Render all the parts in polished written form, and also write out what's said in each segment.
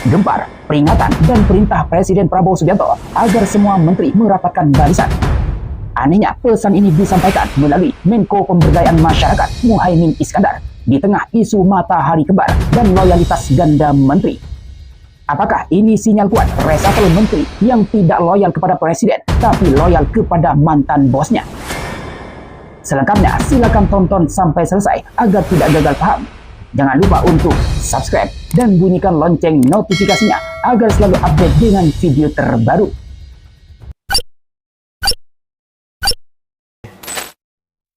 Gempar, peringatan, dan perintah Presiden Prabowo Subianto agar semua menteri merapatkan barisan. Anehnya, pesan ini disampaikan melalui Menko Pemberdayaan Masyarakat Muhaimin Iskandar di tengah isu matahari kembar dan loyalitas ganda menteri. Apakah ini sinyal kuat reshuffle menteri yang tidak loyal kepada presiden, tapi loyal kepada mantan bosnya? Selengkapnya, silakan tonton sampai selesai agar tidak gagal paham. Jangan lupa untuk subscribe dan bunyikan lonceng notifikasinya agar selalu update dengan video terbaru.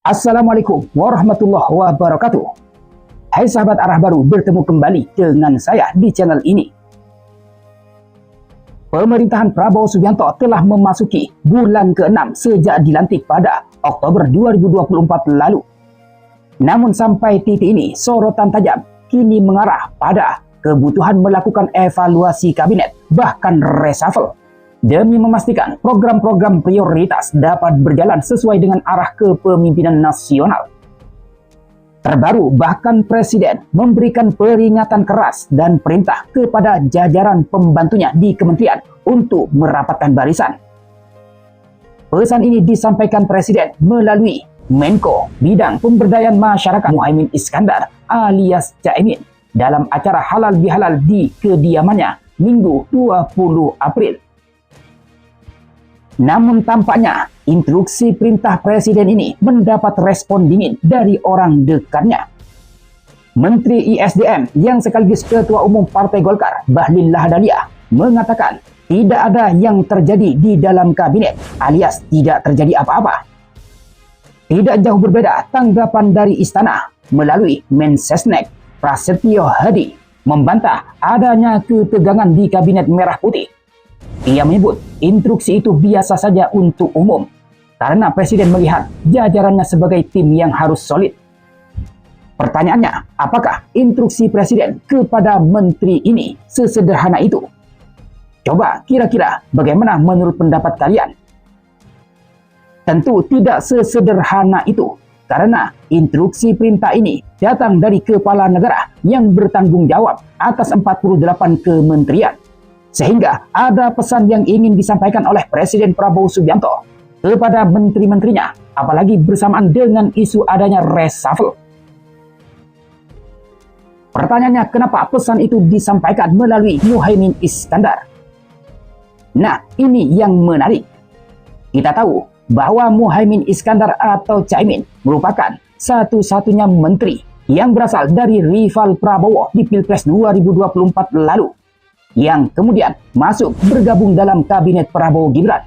Assalamualaikum warahmatullahi wabarakatuh. Hai sahabat arah baru, bertemu kembali dengan saya di channel ini. Pemerintahan Prabowo Subianto telah memasuki bulan ke-6 sejak dilantik pada Oktober 2024 lalu. Namun sampai titik ini, sorotan tajam kini mengarah pada kebutuhan melakukan evaluasi kabinet, bahkan reshuffle, demi memastikan program-program prioritas dapat berjalan sesuai dengan arah kepemimpinan nasional. Terbaru, bahkan Presiden memberikan peringatan keras dan perintah kepada jajaran pembantunya di kementerian untuk merapatkan barisan. Pesan ini disampaikan Presiden melalui Menko Bidang Pemberdayaan Masyarakat Muhaimin Iskandar alias Caimin dalam acara halal bihalal di kediamannya Minggu 20 April. Namun tampaknya instruksi perintah Presiden ini mendapat respon dingin dari orang dekatnya. Menteri ISDM yang sekaligus Ketua Umum Partai Golkar, Bahlil Lahadalia, mengatakan tidak ada yang terjadi di dalam kabinet alias tidak terjadi apa-apa. Tidak jauh berbeda tanggapan dari istana melalui Mensesnek Prasetyo Hadi membantah adanya ketegangan di Kabinet Merah Putih. Ia menyebut instruksi itu biasa saja untuk umum karena Presiden melihat jajarannya sebagai tim yang harus solid. Pertanyaannya, apakah instruksi Presiden kepada menteri ini sesederhana itu? Coba kira-kira bagaimana menurut pendapat kalian? Tentu tidak sesederhana itu, karena instruksi perintah ini datang dari kepala negara yang bertanggung jawab atas 48 kementerian. Sehingga ada pesan yang ingin disampaikan oleh Presiden Prabowo Subianto kepada menteri-menterinya, apalagi bersamaan dengan isu adanya reshuffle. Pertanyaannya, kenapa pesan itu disampaikan melalui Muhaimin Iskandar? Nah, ini yang menarik. Kita tahu bahwa Muhaimin Iskandar atau Caimin merupakan satu-satunya menteri yang berasal dari rival Prabowo di Pilpres 2024 lalu, yang kemudian masuk bergabung dalam kabinet Prabowo Gibran.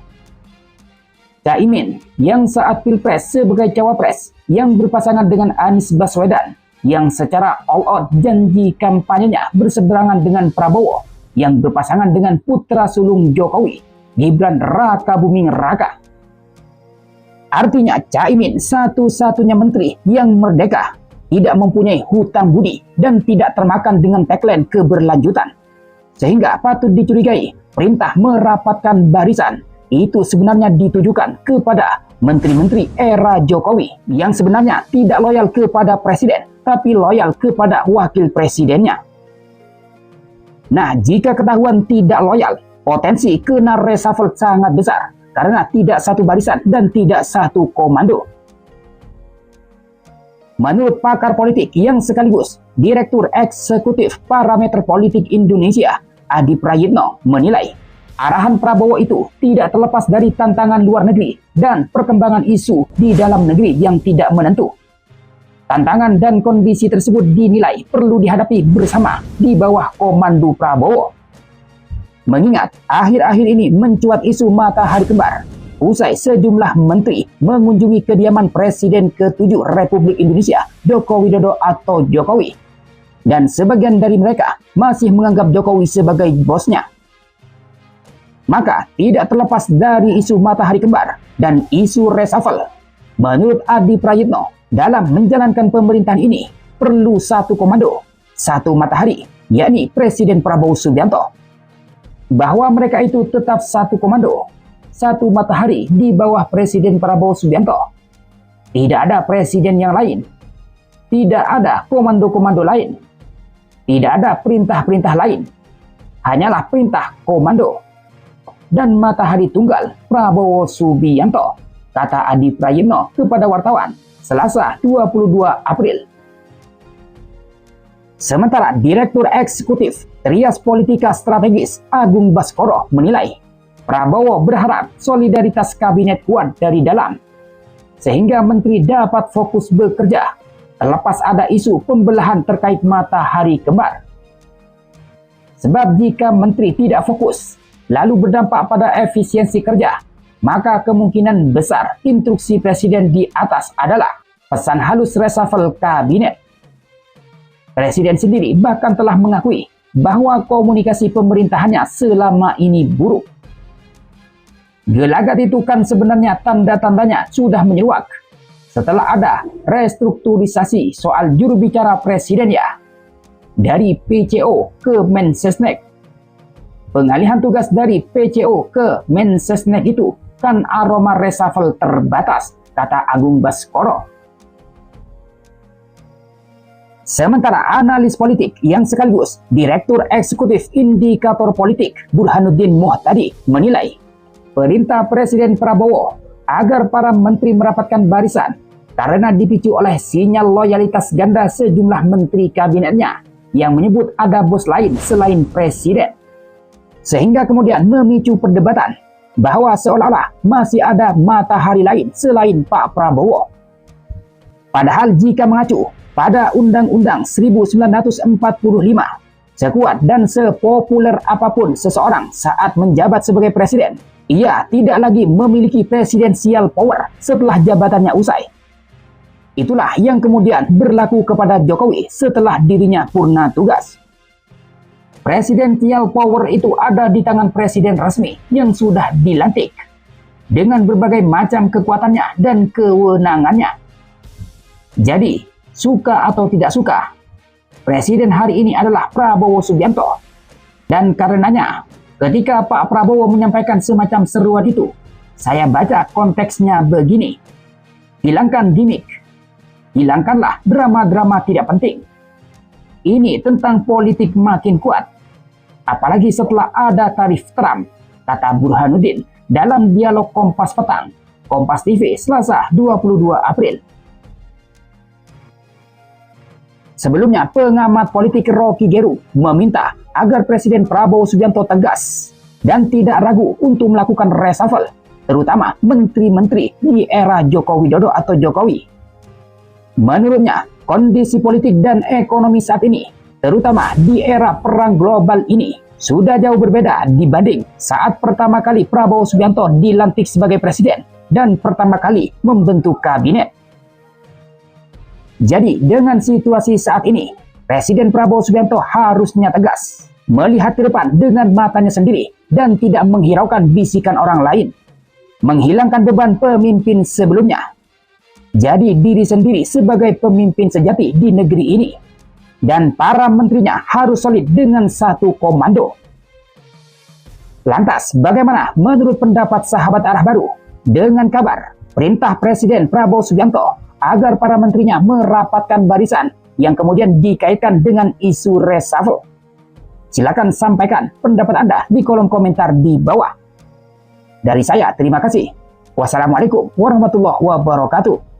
Caimin yang saat Pilpres sebagai cawapres yang berpasangan dengan Anies Baswedan, yang secara all out janji kampanyenya berseberangan dengan Prabowo, yang berpasangan dengan putra sulung Jokowi, Gibran Rakabuming Raka. Artinya Caimin satu-satunya menteri yang merdeka, tidak mempunyai hutang budi, dan tidak termakan dengan tagline keberlanjutan. Sehingga patut dicurigai perintah merapatkan barisan itu sebenarnya ditujukan kepada menteri-menteri era Jokowi yang sebenarnya tidak loyal kepada presiden, tapi loyal kepada wakil presidennya. Nah, jika ketahuan tidak loyal, potensi kena reshuffle sangat besar karena tidak satu barisan dan tidak satu komando. Menurut pakar politik yang sekaligus Direktur Eksekutif Parameter Politik Indonesia, Adi Prayitno, menilai arahan Prabowo itu tidak terlepas dari tantangan luar negeri dan perkembangan isu di dalam negeri yang tidak menentu. Tantangan dan kondisi tersebut dinilai perlu dihadapi bersama di bawah komando Prabowo. Mengingat akhir-akhir ini mencuat isu matahari kembar usai sejumlah menteri mengunjungi kediaman Presiden ke-7 Republik Indonesia, Joko Widodo atau Jokowi. Dan sebagian dari mereka masih menganggap Jokowi sebagai bosnya. Maka tidak terlepas dari isu matahari kembar dan isu reshuffle, menurut Adi Prayitno, dalam menjalankan pemerintahan ini perlu satu komando, satu matahari, yakni Presiden Prabowo Subianto. Bahwa mereka itu tetap satu komando, satu matahari di bawah Presiden Prabowo Subianto. Tidak ada presiden yang lain. Tidak ada komando-komando lain. Tidak ada perintah-perintah lain. hanyalah perintah komando dan matahari tunggal Prabowo Subianto, kata Adi Prayitno kepada wartawan Selasa 22 April. Sementara Direktur Eksekutif Trias Politika Strategis Agung Baskoro menilai Prabowo berharap solidaritas kabinet kuat dari dalam, sehingga menteri dapat fokus bekerja terlepas ada isu pembelahan terkait matahari kembar. Sebab jika menteri tidak fokus, lalu berdampak pada efisiensi kerja, maka kemungkinan besar instruksi presiden di atas adalah pesan halus reshuffle kabinet. Presiden sendiri bahkan telah mengakui bahwa komunikasi pemerintahannya selama ini buruk. Gelagat itu kan sebenarnya tanda-tandanya sudah menyeruak setelah ada restrukturisasi soal juru bicara presiden ya, dari PCO ke Mensesnek. Pengalihan tugas dari PCO ke Mensesnek itu kan aroma reshuffle terbatas, kata Agung Baskoro. Sementara analis politik yang sekaligus Direktur Eksekutif Indikator Politik Burhanuddin Muhtadi menilai perintah Presiden Prabowo agar para menteri merapatkan barisan karena dipicu oleh sinyal loyalitas ganda sejumlah menteri kabinetnya yang menyebut ada bos lain selain presiden. Sehingga kemudian memicu perdebatan bahwa seolah-olah masih ada matahari lain selain Pak Prabowo. Padahal jika mengacu pada Undang-Undang 1945, sekuat dan sepopuler apapun seseorang saat menjabat sebagai presiden, ia tidak lagi memiliki presidensial power setelah jabatannya usai. Itulah yang kemudian berlaku kepada Jokowi setelah dirinya purna tugas. Presidensial power itu ada di tangan presiden resmi yang sudah dilantik dengan berbagai macam kekuatannya dan kewenangannya. Jadi, suka atau tidak suka, presiden hari ini adalah Prabowo Subianto. Dan karenanya, ketika Pak Prabowo menyampaikan semacam seruan itu, saya baca konteksnya begini. Hilangkan gimmick. Hilangkanlah drama-drama tidak penting. Ini tentang politik makin kuat. Apalagi setelah ada tarif Trump, kata Burhanuddin dalam dialog Kompas Petang, Kompas TV Selasa 22 April. Sebelumnya, pengamat politik Rocky Gerung meminta agar Presiden Prabowo Subianto tegas dan tidak ragu untuk melakukan reshuffle, terutama menteri-menteri di era Joko Widodo atau Jokowi. Menurutnya, kondisi politik dan ekonomi saat ini, terutama di era perang global ini, sudah jauh berbeda dibanding saat pertama kali Prabowo Subianto dilantik sebagai presiden dan pertama kali membentuk kabinet. Jadi, dengan situasi saat ini, Presiden Prabowo Subianto harusnya tegas, melihat ke depan dengan matanya sendiri dan tidak menghiraukan bisikan orang lain, menghilangkan beban pemimpin sebelumnya. Jadi diri sendiri sebagai pemimpin sejati di negeri ini. Dan para menterinya harus solid dengan satu komando. Lantas, bagaimana menurut pendapat sahabat arah baru dengan kabar perintah Presiden Prabowo Subianto agar para menterinya merapatkan barisan yang kemudian dikaitkan dengan isu reshuffle? Silakan sampaikan pendapat Anda di kolom komentar di bawah. Dari saya, terima kasih. Wassalamualaikum warahmatullahi wabarakatuh.